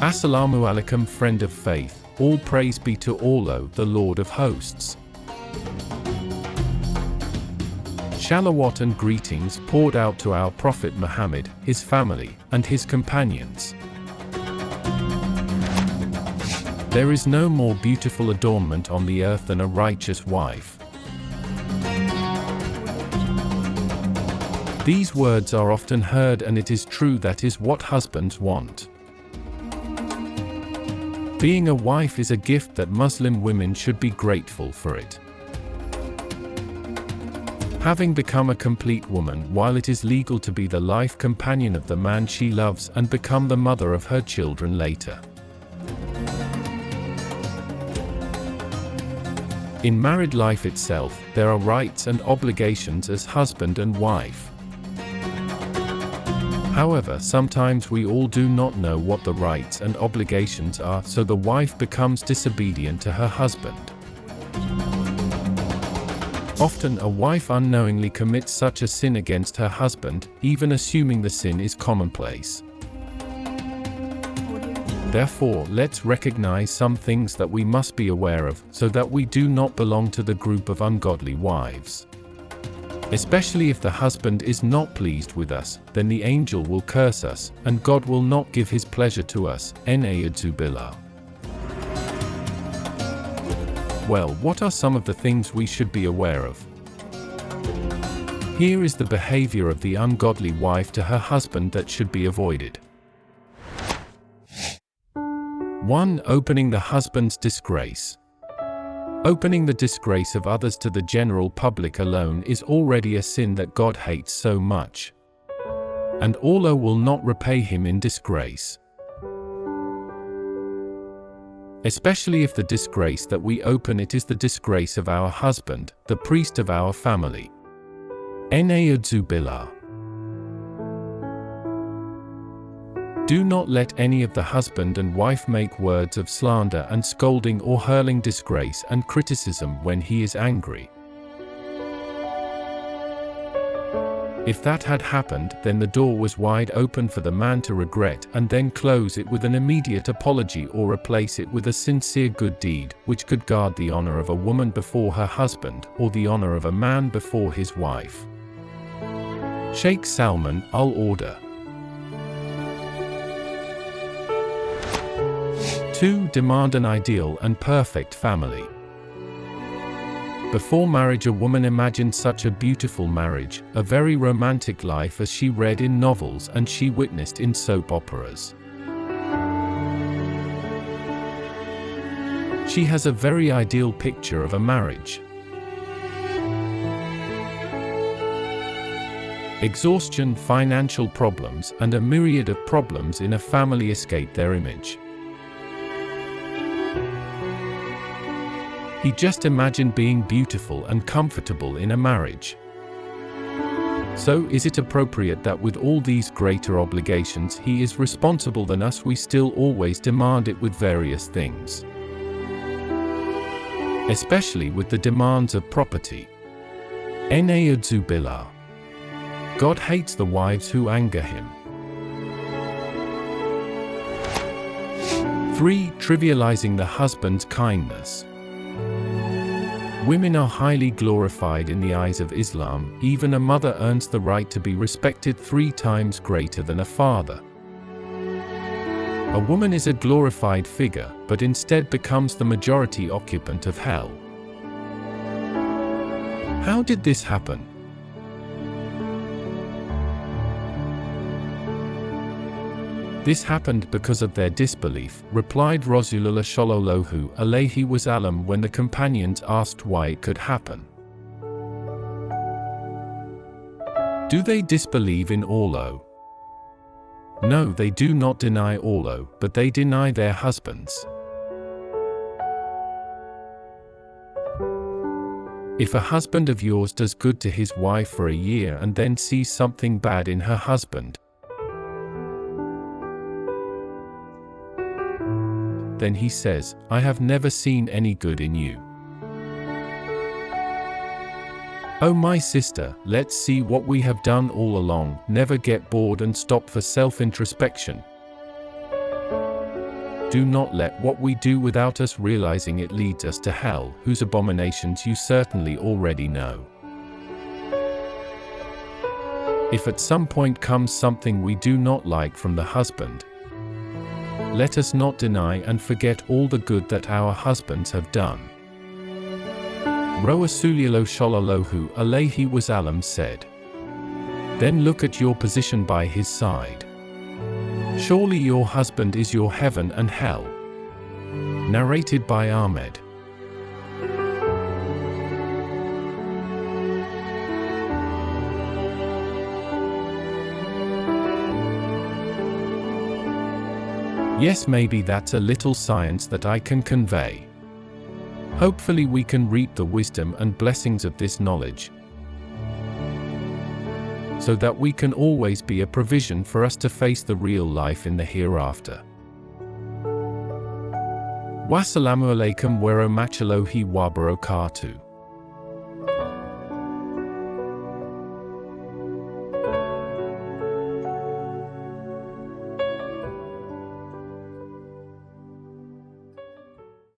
Assalamu alaikum, friend of faith, all praise be to Allah, the Lord of hosts. Shalawat and greetings poured out to our Prophet Muhammad, his family, and his companions. There is no more beautiful adornment on the earth than a righteous wife. These words are often heard, and it is true that is what husbands want. Being a wife is a gift that Muslim women should be grateful for it. Having become a complete woman, while it is legal to be the life companion of the man she loves and become the mother of her children later. In married life itself, there are rights and obligations as husband and wife. However, sometimes we all do not know what the rights and obligations are, so the wife becomes disobedient to her husband. Often a wife unknowingly commits such a sin against her husband, even assuming the sin is commonplace. Therefore, let's recognize some things that we must be aware of, so that we do not belong to the group of ungodly wives. Especially if the husband is not pleased with us, then the angel will curse us, and God will not give his pleasure to us. Na'udzu billah. Well, what are some of the things we should be aware of? Here is the behavior of the ungodly wife to her husband that should be avoided. 1. Opening the husband's disgrace. Opening the disgrace of others to the general public alone is already a sin that God hates so much. And Allah will not repay him in disgrace. Especially if the disgrace that we open it is the disgrace of our husband, the priest of our family. Na'udzu billah. Do not let any of the husband and wife make words of slander and scolding or hurling disgrace and criticism when he is angry. If that had happened, then the door was wide open for the man to regret and then close it with an immediate apology or replace it with a sincere good deed, which could guard the honor of a woman before her husband, or the honor of a man before his wife. Sheikh Salman Al-Order. 2. Demand an ideal and perfect family. Before marriage, a woman imagined such a beautiful marriage, a very romantic life as she read in novels and she witnessed in soap operas. She has a very ideal picture of a marriage. Exhaustion, financial problems, and a myriad of problems in a family escape their image. He just imagined being beautiful and comfortable in a marriage. So is it appropriate that with all these greater obligations he is responsible than us, we still always demand it with various things? Especially with the demands of property. Na'udzu billah. God hates the wives who anger him. 3. Trivializing the husband's kindness. Women are highly glorified in the eyes of Islam. Even a mother earns the right to be respected 3 times greater than a father. A woman is a glorified figure, but instead becomes the majority occupant of hell. How did this happen? This happened because of their disbelief, replied Rasulullah Shallallahu Alaihi Wasallam when the companions asked why it could happen. Do they disbelieve in Allah? No, they do not deny Allah, but they deny their husbands. If a husband of yours does good to his wife for a year and then sees something bad in her husband, then he says, I have never seen any good in you. Oh my sister, let's see what we have done all along. Never get bored and stop for self-introspection. Do not let what we do without us realizing it leads us to hell, whose abominations you certainly already know. If at some point comes something we do not like from the husband, let us not deny and forget all the good that our husbands have done. Rasulullah Shallallahu Alaihi Wasallam said, "Then look at your position by his side. Surely your husband is your heaven and hell." Narrated by Ahmed. Yes, maybe that's a little science that I can convey. Hopefully we can reap the wisdom and blessings of this knowledge, so that we can always be a provision for us to face the real life in the hereafter. Wassalamu alaikum wa rahmatullahi wa barakatuh.